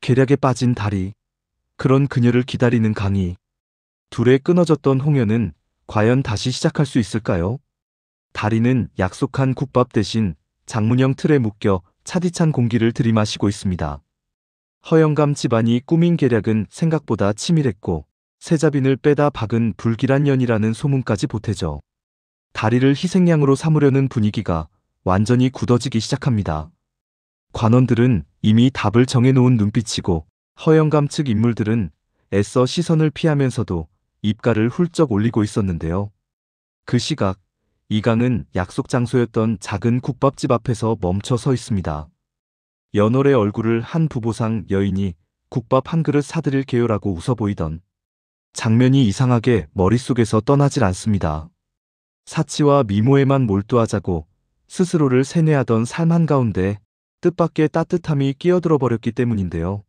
계략에 빠진 다리. 그런 그녀를 기다리는 강희. 둘의 끊어졌던 홍연은 과연 다시 시작할 수 있을까요? 다리는 약속한 국밥 대신 장문형 틀에 묶여 차디찬 공기를 들이마시고 있습니다. 허영감 집안이 꾸민 계략은 생각보다 치밀했고 세자빈을 빼다 박은 불길한 년이라는 소문까지 보태죠. 다리를 희생양으로 삼으려는 분위기가 완전히 굳어지기 시작합니다. 관원들은 이미 답을 정해놓은 눈빛이고 허영감 측 인물들은 애써 시선을 피하면서도 입가를 훌쩍 올리고 있었는데요. 그 시각 이강은 약속 장소였던 작은 국밥집 앞에서 멈춰 서 있습니다. 연월의 얼굴을 한 부보상 여인이 국밥 한 그릇 사드릴게요라고 웃어 보이던 장면이 이상하게 머릿속에서 떠나질 않습니다. 사치와 미모에만 몰두하자고 스스로를 세뇌하던 삶 한가운데 뜻밖의 따뜻함이 끼어들어 버렸기 때문인데요.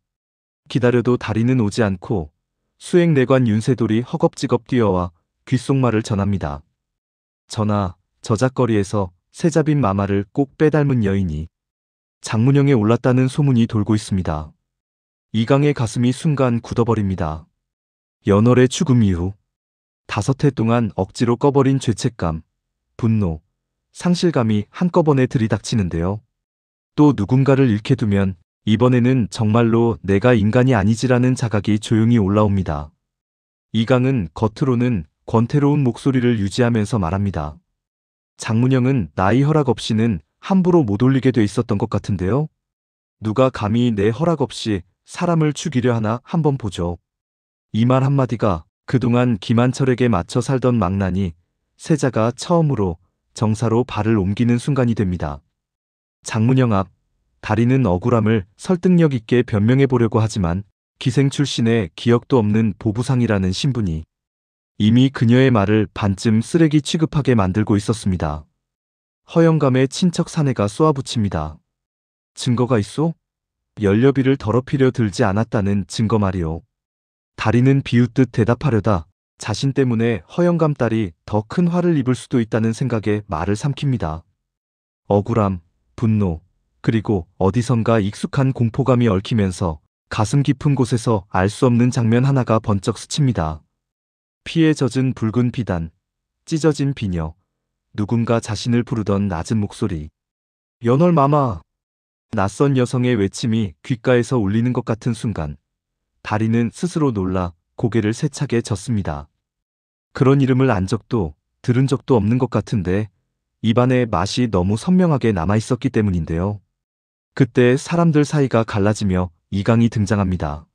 기다려도 다리는 오지 않고 수행내관 윤세돌이 허겁지겁 뛰어와 귓속말을 전합니다. 전하, 저작거리에서 세자빈 마마를 꼭 빼닮은 여인이 장문영에 올랐다는 소문이 돌고 있습니다. 이강의 가슴이 순간 굳어버립니다. 연월의 죽음 이후 5해 동안 억지로 꺼버린 죄책감, 분노, 상실감이 한꺼번에 들이닥치는데요. 또 누군가를 잃게 두면 이번에는 정말로 내가 인간이 아니지라는 자각이 조용히 올라옵니다. 이강은 겉으로는 권태로운 목소리를 유지하면서 말합니다. 장문영은 나의 허락 없이는 함부로 못 올리게 돼 있었던 것 같은데요. 누가 감히 내 허락 없이 사람을 죽이려 하나 한번 보죠. 이 말 한마디가 그동안 김한철에게 맞춰 살던 망나니 세자가 처음으로 정사로 발을 옮기는 순간이 됩니다. 장문영 앞, 다리는 억울함을 설득력 있게 변명해 보려고 하지만 기생 출신의 기억도 없는 보부상이라는 신분이 이미 그녀의 말을 반쯤 쓰레기 취급하게 만들고 있었습니다. 허영감의 친척 사내가 쏘아붙입니다. 증거가 있소? 연료비를 더럽히려 들지 않았다는 증거 말이오. 다리는 비웃듯 대답하려다 자신 때문에 허영감 딸이 더 큰 화를 입을 수도 있다는 생각에 말을 삼킵니다. 억울함, 분노, 그리고 어디선가 익숙한 공포감이 얽히면서 가슴 깊은 곳에서 알 수 없는 장면 하나가 번쩍 스칩니다. 피에 젖은 붉은 비단, 찢어진 비녀, 누군가 자신을 부르던 낮은 목소리. 연월 마마. 낯선 여성의 외침이 귓가에서 울리는 것 같은 순간 다리는 스스로 놀라 고개를 세차게 젓습니다. 그런 이름을 안 적도 들은 적도 없는 것 같은데 입안에 맛이 너무 선명하게 남아있었기 때문인데요. 그때 사람들 사이가 갈라지며 이강이 등장합니다.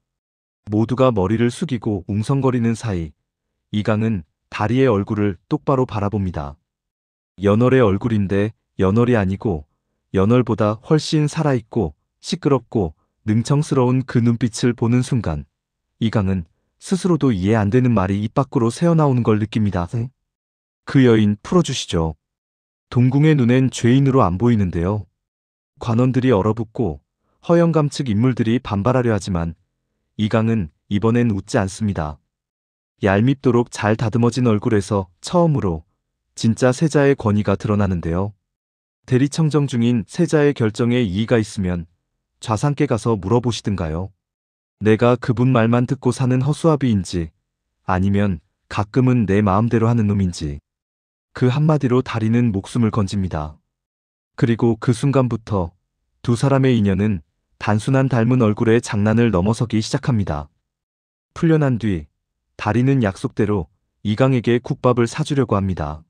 모두가 머리를 숙이고 웅성거리는 사이 이강은 다리의 얼굴을 똑바로 바라봅니다. 연월의 얼굴인데 연월이 아니고 연월보다 훨씬 살아있고 시끄럽고 능청스러운 그 눈빛을 보는 순간 이강은 스스로도 이해 안 되는 말이 입 밖으로 새어나오는 걸 느낍니다. 그 여인 풀어주시죠. 동궁의 눈엔 죄인으로 안 보이는데요. 관원들이 얼어붙고 허영감 측 인물들이 반발하려 하지만 이강은 이번엔 웃지 않습니다. 얄밉도록 잘 다듬어진 얼굴에서 처음으로 진짜 세자의 권위가 드러나는데요. 대리청정 중인 세자의 결정에 이의가 있으면 좌상께 가서 물어보시든가요. 내가 그분 말만 듣고 사는 허수아비인지 아니면 가끔은 내 마음대로 하는 놈인지. 그 한마디로 다리는 목숨을 건집니다. 그리고 그 순간부터 두 사람의 인연은 단순한 닮은 얼굴의 장난을 넘어서기 시작합니다. 풀려난 뒤 다리는 약속대로 이강에게 국밥을 사주려고 합니다.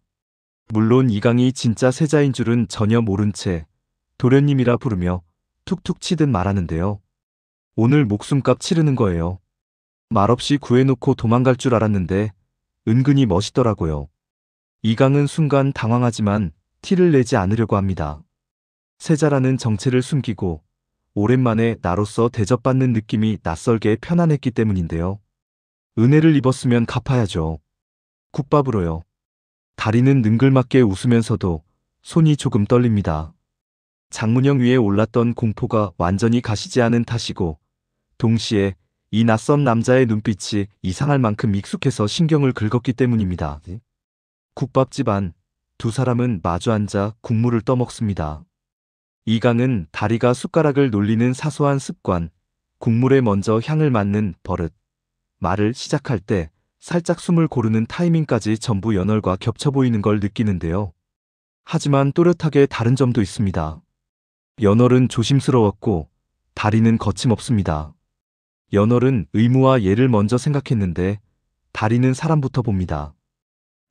물론 이강이 진짜 세자인 줄은 전혀 모른 채 도련님이라 부르며 툭툭 치듯 말하는데요. 오늘 목숨값 치르는 거예요. 말없이 구해놓고 도망갈 줄 알았는데 은근히 멋있더라고요. 이강은 순간 당황하지만 티를 내지 않으려고 합니다. 세자라는 정체를 숨기고 오랜만에 나로서 대접받는 느낌이 낯설게 편안했기 때문인데요. 은혜를 입었으면 갚아야죠. 국밥으로요. 다리는 능글맞게 웃으면서도 손이 조금 떨립니다. 장문영 위에 올랐던 공포가 완전히 가시지 않은 탓이고 동시에 이 낯선 남자의 눈빛이 이상할 만큼 익숙해서 신경을 긁었기 때문입니다. 국밥집 안, 두 사람은 마주 앉아 국물을 떠먹습니다. 이강은 다리가 숟가락을 놀리는 사소한 습관, 국물에 먼저 향을 맡는 버릇, 말을 시작할 때 살짝 숨을 고르는 타이밍까지 전부 연월과 겹쳐 보이는 걸 느끼는데요. 하지만 또렷하게 다른 점도 있습니다. 연월은 조심스러웠고 다리는 거침없습니다. 연월은 의무와 예를 먼저 생각했는데 다리는 사람부터 봅니다.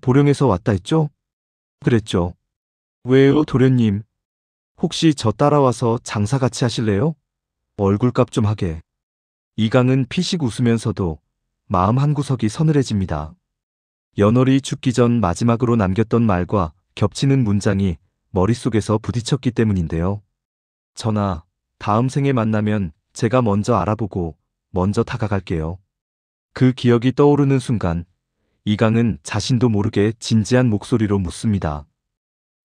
보령에서 왔다 했죠? 그랬죠. 왜요, 도련님? 혹시 저 따라와서 장사 같이 하실래요? 얼굴값 좀 하게. 이강은 피식 웃으면서도 마음 한구석이 서늘해집니다. 연월이 죽기 전 마지막으로 남겼던 말과 겹치는 문장이 머릿속에서 부딪혔기 때문인데요. 전하, 다음 생에 만나면 제가 먼저 알아보고 먼저 다가갈게요. 그 기억이 떠오르는 순간 이강은 자신도 모르게 진지한 목소리로 묻습니다.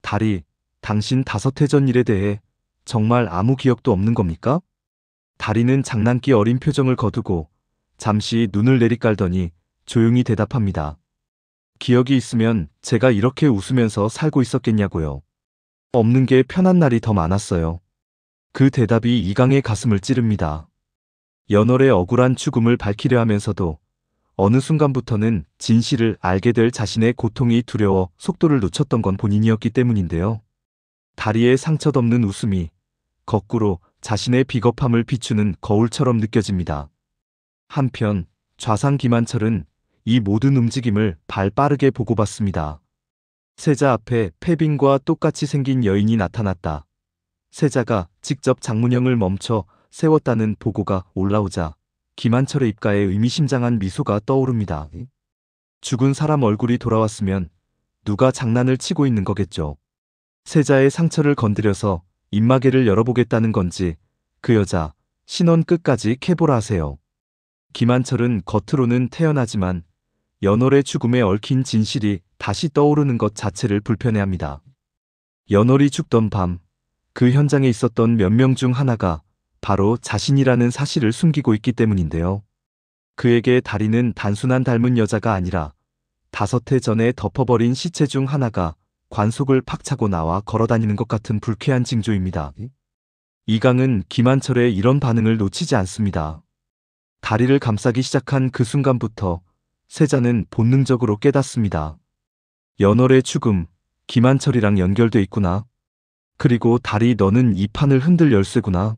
달이, 당신 5해 전 일에 대해 정말 아무 기억도 없는 겁니까? 다리는 장난기 어린 표정을 거두고 잠시 눈을 내리깔더니 조용히 대답합니다. 기억이 있으면 제가 이렇게 웃으면서 살고 있었겠냐고요. 없는 게 편한 날이 더 많았어요. 그 대답이 이강의 가슴을 찌릅니다. 연월의 억울한 죽음을 밝히려 하면서도 어느 순간부터는 진실을 알게 될 자신의 고통이 두려워 속도를 놓쳤던 건 본인이었기 때문인데요. 다리의 상처 덮는 웃음이 거꾸로 자신의 비겁함을 비추는 거울처럼 느껴집니다. 한편 좌상 김한철은 이 모든 움직임을 발 빠르게 보고받습니다. 세자 앞에 패빈과 똑같이 생긴 여인이 나타났다. 세자가 직접 장문영을 멈춰 세웠다는 보고가 올라오자 김한철의 입가에 의미심장한 미소가 떠오릅니다. 죽은 사람 얼굴이 돌아왔으면 누가 장난을 치고 있는 거겠죠. 세자의 상처를 건드려서 입마개를 열어보겠다는 건지 그 여자 신원 끝까지 캐보라 하세요. 김한철은 겉으로는 태연하지만 연월의 죽음에 얽힌 진실이 다시 떠오르는 것 자체를 불편해합니다. 연월이 죽던 밤 그 현장에 있었던 몇 명 중 하나가 바로 자신이라는 사실을 숨기고 있기 때문인데요. 그에게 다리는 단순한 닮은 여자가 아니라 5해 전에 덮어버린 시체 중 하나가 관속을 팍 차고 나와 걸어다니는 것 같은 불쾌한 징조입니다. 이강은 김한철의 이런 반응을 놓치지 않습니다. 다리를 감싸기 시작한 그 순간부터 세자는 본능적으로 깨닫습니다. 연월의 죽음, 김한철이랑 연결돼 있구나. 그리고 다리 너는 이 판을 흔들 열쇠구나.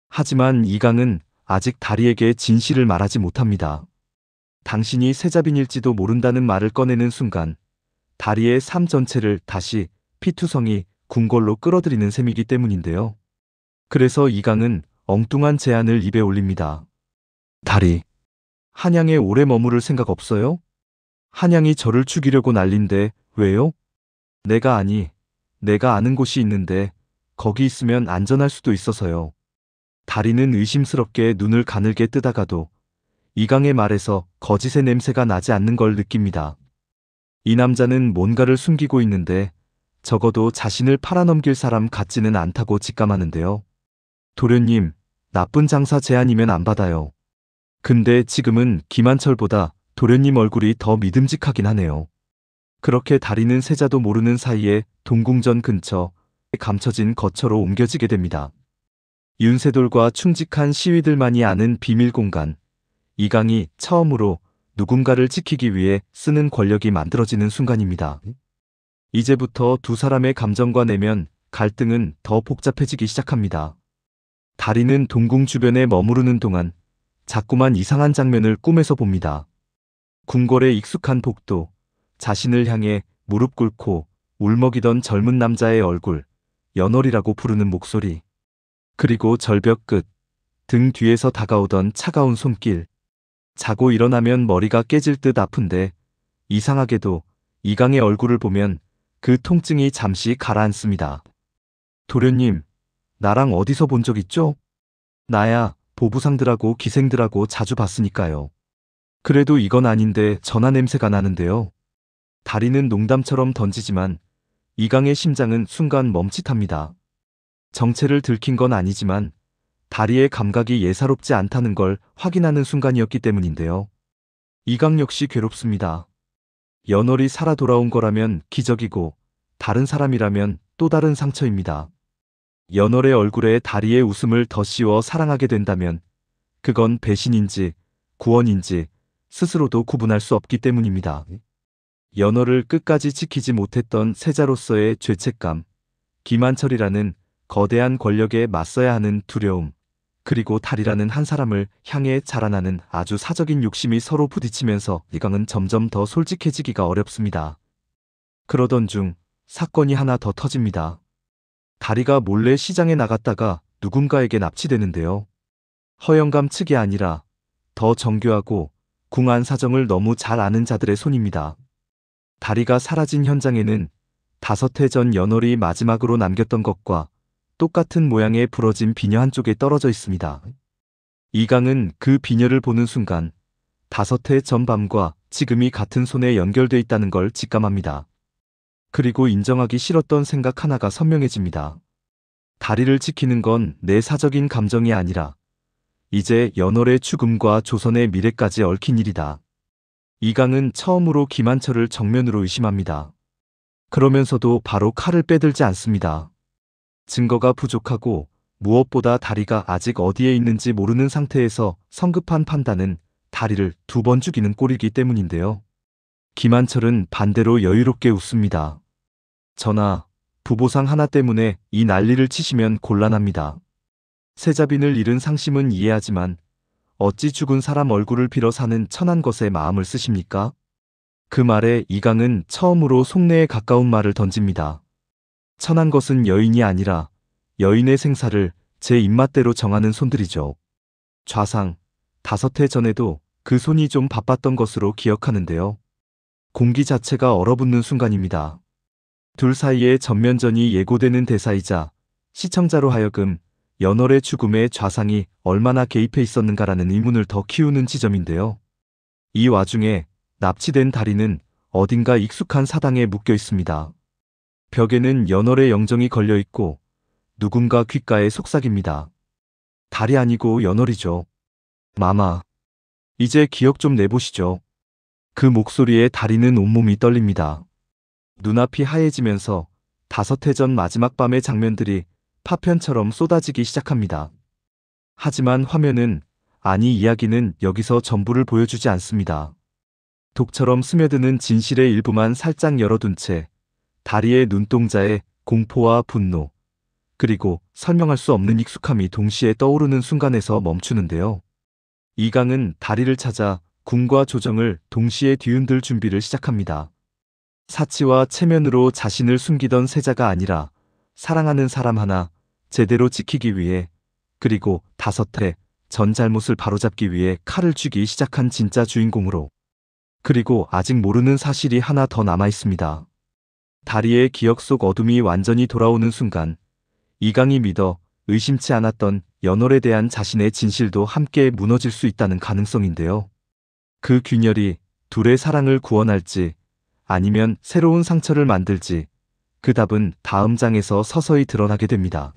하지만 이강은 아직 다리에게 진실을 말하지 못합니다. 당신이 세자빈일지도 모른다는 말을 꺼내는 순간 다리의 삶 전체를 다시 피투성이 궁궐로 끌어들이는 셈이기 때문인데요. 그래서 이강은 엉뚱한 제안을 입에 올립니다. 다리, 한양에 오래 머무를 생각 없어요? 한양이 저를 죽이려고 난린데 왜요? 내가 아는 곳이 있는데 거기 있으면 안전할 수도 있어서요. 다리는 의심스럽게 눈을 가늘게 뜨다가도 이강의 말에서 거짓의 냄새가 나지 않는 걸 느낍니다. 이 남자는 뭔가를 숨기고 있는데 적어도 자신을 팔아넘길 사람 같지는 않다고 직감하는데요. 도련님, 나쁜 장사 제안이면 안 받아요. 근데 지금은 김한철보다 도련님 얼굴이 더 믿음직하긴 하네요. 그렇게 다리는 세자도 모르는 사이에 동궁전 근처 감춰진 거처로 옮겨지게 됩니다. 윤세돌과 충직한 시위들만이 아는 비밀 공간, 이강이 처음으로 누군가를 지키기 위해 쓰는 권력이 만들어지는 순간입니다. 이제부터 두 사람의 감정과 내면, 갈등은 더 복잡해지기 시작합니다. 다리는 동궁 주변에 머무르는 동안 자꾸만 이상한 장면을 꿈에서 봅니다. 궁궐의 익숙한 복도, 자신을 향해 무릎 꿇고 울먹이던 젊은 남자의 얼굴, 연월이라고 부르는 목소리, 그리고 절벽 끝, 등 뒤에서 다가오던 차가운 손길. 자고 일어나면 머리가 깨질 듯 아픈데 이상하게도 이강의 얼굴을 보면 그 통증이 잠시 가라앉습니다. 도련님, 나랑 어디서 본 적 있죠? 나야 보부상들하고 기생들하고 자주 봤으니까요. 그래도 이건 아닌데 전화 냄새가 나는데요. 다리는 농담처럼 던지지만 이강의 심장은 순간 멈칫합니다. 정체를 들킨 건 아니지만 다리의 감각이 예사롭지 않다는 걸 확인하는 순간이었기 때문인데요. 이강 역시 괴롭습니다. 연월이 살아 돌아온 거라면 기적이고 다른 사람이라면 또 다른 상처입니다. 연월의 얼굴에 다리의 웃음을 더 씌워 사랑하게 된다면 그건 배신인지 구원인지 스스로도 구분할 수 없기 때문입니다. 연호를 끝까지 지키지 못했던 세자로서의 죄책감, 김한철이라는 거대한 권력에 맞서야 하는 두려움, 그리고 달이라는 한 사람을 향해 자라나는 아주 사적인 욕심이 서로 부딪히면서 이강은 점점 더 솔직해지기가 어렵습니다. 그러던 중 사건이 하나 더 터집니다. 다리가 몰래 시장에 나갔다가 누군가에게 납치되는데요. 허영감 측이 아니라 더 정교하고 궁한 사정을 너무 잘 아는 자들의 손입니다. 다리가 사라진 현장에는 5해 전 연월이 마지막으로 남겼던 것과 똑같은 모양의 부러진 비녀 한쪽에 떨어져 있습니다. 이강은 그 비녀를 보는 순간 5해 전 밤과 지금이 같은 손에 연결돼 있다는 걸 직감합니다. 그리고 인정하기 싫었던 생각 하나가 선명해집니다. 다리를 지키는 건 내 사적인 감정이 아니라 이제 연월의 죽음과 조선의 미래까지 얽힌 일이다. 이강은 처음으로 김한철을 정면으로 의심합니다. 그러면서도 바로 칼을 빼들지 않습니다. 증거가 부족하고 무엇보다 다리가 아직 어디에 있는지 모르는 상태에서 성급한 판단은 다리를 2번 죽이는 꼴이기 때문인데요. 김한철은 반대로 여유롭게 웃습니다. 전하, 부보상 하나 때문에 이 난리를 치시면 곤란합니다. 세자빈을 잃은 상심은 이해하지만 어찌 죽은 사람 얼굴을 빌어 사는 천한 것에 마음을 쓰십니까? 그 말에 이강은 처음으로 속내에 가까운 말을 던집니다. 천한 것은 여인이 아니라 여인의 생사를 제 입맛대로 정하는 손들이죠. 좌상, 5해 전에도 그 손이 좀 바빴던 것으로 기억하는데요. 공기 자체가 얼어붙는 순간입니다. 둘 사이의 전면전이 예고되는 대사이자 시청자로 하여금 연월의 죽음에 좌상이 얼마나 개입해 있었는가라는 의문을 더 키우는 지점인데요. 이 와중에 납치된 다리는 어딘가 익숙한 사당에 묶여 있습니다. 벽에는 연월의 영정이 걸려 있고 누군가 귓가에 속삭입니다. 달이 아니고 연월이죠. 마마, 이제 기억 좀 내보시죠. 그 목소리에 다리는 온몸이 떨립니다. 눈앞이 하얘지면서 5해 전 마지막 밤의 장면들이 파편처럼 쏟아지기 시작합니다. 하지만 화면은, 아니 이야기는 여기서 전부를 보여주지 않습니다. 독처럼 스며드는 진실의 일부만 살짝 열어둔 채 다리의 눈동자에 공포와 분노, 그리고 설명할 수 없는 익숙함이 동시에 떠오르는 순간에서 멈추는데요. 이강은 다리를 찾아 궁과 조정을 동시에 뒤흔들 준비를 시작합니다. 사치와 체면으로 자신을 숨기던 세자가 아니라 사랑하는 사람 하나 제대로 지키기 위해, 그리고 5해 전 잘못을 바로잡기 위해 칼을 쥐기 시작한 진짜 주인공으로. 그리고 아직 모르는 사실이 하나 더 남아 있습니다. 다리의 기억 속 어둠이 완전히 돌아오는 순간 이강이 믿어 의심치 않았던 연월에 대한 자신의 진실도 함께 무너질 수 있다는 가능성인데요. 그 균열이 둘의 사랑을 구원할지 아니면 새로운 상처를 만들지, 그 답은 다음 장에서 서서히 드러나게 됩니다.